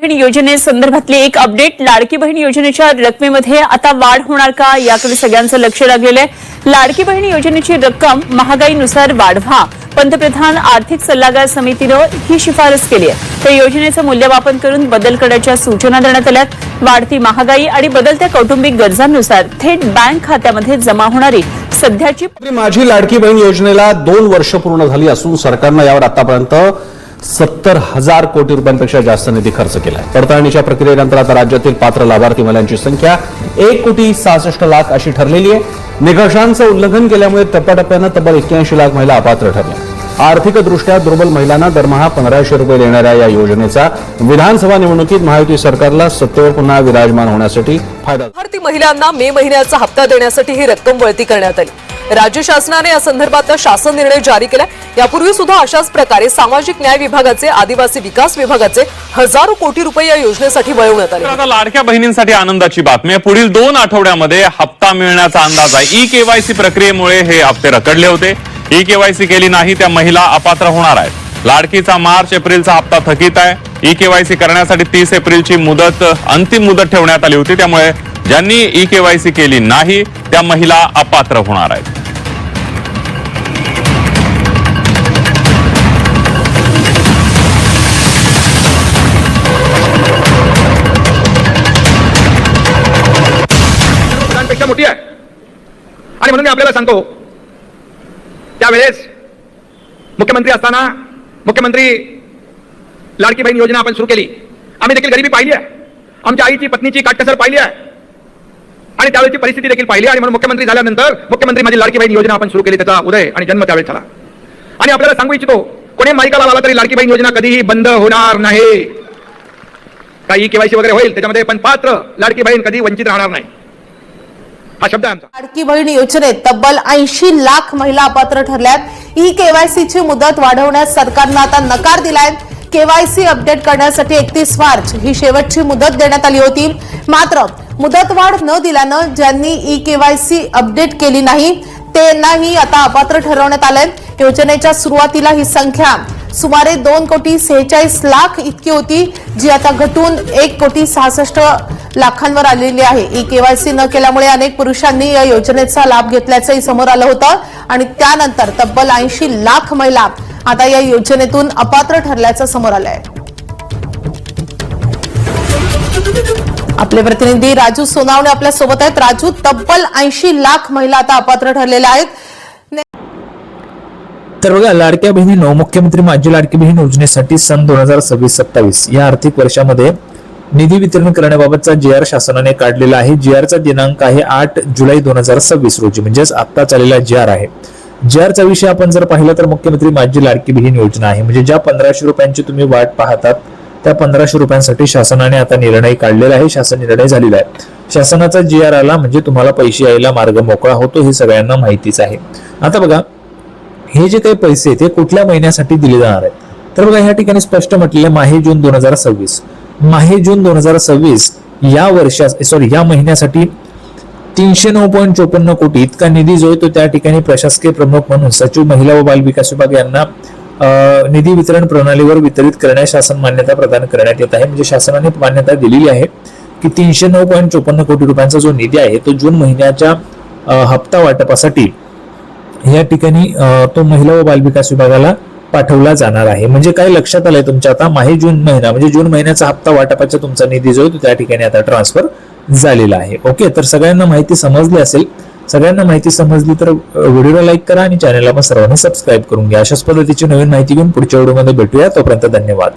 बहीण योजनेसंदर्भातली एक अपडेट। लाडकी बहीण योजनेच्या रकमेमध्ये आता वाढ होणार का, याकडे सगळ्यांचं लक्ष लागलेलं आहे। लाडकी बहीण योजनेची रक्कम महागाईनुसार वाढवा, पंतप्रधान आर्थिक सल्लागार समितीनं ही शिफारस केली आहे। त्या योजनेचं मूल्यमापन करून बदल करण्याच्या सूचना देण्यात आल्यात। वाढती महागाई आणि बदलत्या कौटुंबिक गरजांनुसार थेट बँक खात्यामध्ये जमा होणारी सध्याची माझी लाडकी बहीण योजनेला 2 वर्ष पूर्ण झाली असून सरकारनं यावर आतापर्यंत 70,000 कोटी रुपयांपेक्षा जास्त निधी खर्च केला आहे। पडताळणीच्या प्रक्रियेनंतर आता राज्यातील पात्र लाभार्थी महिलांची संख्या 1,66,00,000 अशी ठरलेली आहे। निकषांचं उल्लंघन केल्यामुळे टप्प्याटप्प्यानं तब्बल 81 लाख महिला अपात्र ठरल्या। आर्थिकदृष्ट्या दुर्बल महिलांना दरमहा 1,500 रुपये देणाऱ्या या योजनेचा विधानसभा निवडणुकीत महायुती सरकारला सत्तेवर पुन्हा विराजमान होण्यासाठी फायदा। भारतीय महिलांना मे महिन्याचा हप्ता देण्यासाठी ही रक्कम वळती करण्यात आली। राज्य शासनाने या संदर्भातला शासन निर्णय जारी केला। यापूर्वी सुद्धा अशाच प्रकारे सामाजिक न्याय विभागाचे, आदिवासी विकास विभागाचे हजारो कोटी रुपये या योजनेसाठी वळवण्यात आले। आता लाडक्या बहिणींसाठी आनंदाची बातमी आहे। पुढील 2 आठवड्यामध्ये हप्ता मिळण्याचा अंदाज आहे। ई-केवायसी प्रक्रियेमुळे हे हप्ते रखडले होते। ई-केवायसी केली नाही त्या महिला अपात्र होणार आहेत। लाडकीचा मार्च एप्रिलचा हप्ता थकीत आहे। ई-केवायसी करण्यासाठी 30 एप्रिलची अंतिम मुदत ठेवण्यात आली होती। त्यामुळे ज्यांनी ई-केवायसी केली नाही त्या महिला अपात्र होणार आहेत। मोठी आहे आणि म्हणून मी आपल्याला सांगतो, त्यावेळेस मुख्यमंत्री असताना मुख्यमंत्री लाडकी बहीण योजना आपण सुरू केली। आम्ही देखील गरिबी पाहिली आहे, आमच्या आईची पत्नीची काटकसर पाहिली आहे आणि त्यावेळची परिस्थिती देखील पाहिली आणि म्हणून मुख्यमंत्री झाल्यानंतर मुख्यमंत्री माझी लाडकी बहीण योजना आपण सुरू केली, त्याचा उदय आणि जन्म त्यावेळेस झाला। आणि आपल्याला सांगू इच्छितो, कोणी माईकाला लावला तरी लाडकी बहीण योजना कधीही बंद होणार नाही। काही केवायसी वगैरे होईल त्याच्यामध्ये, पण पात्र लाडकी बहीण कधी वंचित राहणार नाही, हा शब्द आहे आमचा। लाडकी बहीण योजनेत तब्बल 80 लाख महिला अपात्र ठरल्यात। ई-केवायसीची मुदत वाढवण्यास सरकारनं आता नकार दिलाय। केवायसी अपडेट करण्यासाठी 31 मार्च ही शेवटची मुदत देण्यात आली होती। मात्र मुदतवाढ न दिल्यानं ज्यांनी ई-केवायसी अपडेट केली नाही त्यांनाही आता अपात्र ठरवण्यात आलंय। योजनेच्या सुरुवातीला ही संख्या सुमारे 2,46,00,000 इतकी होती, जी आता घटून 1,66,00,000 आलेली आहे। ई-केवायसी न केल्यामुळे अनेक पुरुषांनी या योजनेचा लाभ घेतल्याचंही समोर आलं होतं आणि त्यानंतर तब्बल 80 लाख महिला आता या योजनेतून अपात्र ठरल्याचं समोर आलंय। आपले प्रतिनिधी राजू सोनावणे आपल्या सोबत आहेत। राजू, तब्बल 80 लाख महिला आता अपात्र ठरलेल्या आहेत। तर बघा, लाडक्या बहिणींनो, मुख्यमंत्री माझी लाडकी बहीण योजनेसाठी सन 2026-27 या आर्थिक वर्षामध्ये निधी वितरण करण्याबाबतचा जी.आर. शासनाने काढलेला आहे। जी.आर.चा दिनांक आहे 8 जुलै 2026 रोजी, म्हणजेच आता चाललेला जी.आर. आहे। जी.आर.चा विषय आपण जर पाहिला तर मुख्यमंत्री माझी लाडकी बहीण योजना आहे, म्हणजे ज्या 1,500 रुपयांची तुम्ही वाट पाहतात त्या 1,500 रुपयांसाठी शासनाने आता निर्णय काढलेला आहे। शासन निर्णय झालेला आहे। शासनाचा जी.आर. आला म्हणजे तुम्हाला पैसे यायला मार्ग मोकळा होतो, हे सगळ्यांना माहितीच आहे। आता बघा, हे जे काही पैसे ते कुठल्या महिन्यासाठी दिले जाणार आहेत, तर बघा ह्या ठिकाणी स्पष्ट म्हटलेलं माहे जून 2026 या महिन्यासाठी 309.54 कोटी इतका निधी जो आहे तो त्या ठिकाणी प्रशासकीय प्रमुख म्हणून सचिव महिला व बाल विकास विभाग यांना निधी वितरण प्रणालीवर वितरित करण्यास शासन मान्यता प्रदान करण्यात येत आहे। म्हणजे शासनाने मान्यता दिलेली आहे की 309.54 कोटी रुपयांचा जो निधी आहे तो जून महिन्याच्या हप्ता वाटपासाठी या ठिकाणी तो महिला व बाल विकास विभागाला पाठवला जाणार आहे। म्हणजे काय लक्षात आलंय तुमच्या, आता माहे जून महिना म्हणजे जून महिन्याचा हप्ता वाटपाचा तुमचा निधी जो आहे तो त्या ठिकाणी आता ट्रान्सफर झालेला आहे। ओके, तर सगळ्यांना माहिती समजली असेल। सगळ्यांना माहिती समजली तर व्हिडिओला लाईक करा आणि चॅनलला पण सर्वांनी सबस्क्राईब करून घ्या। अशाच पद्धतीची नवीन माहिती घेऊन पुढच्या व्हिडिओमध्ये भेटूया। तोपर्यंत धन्यवाद।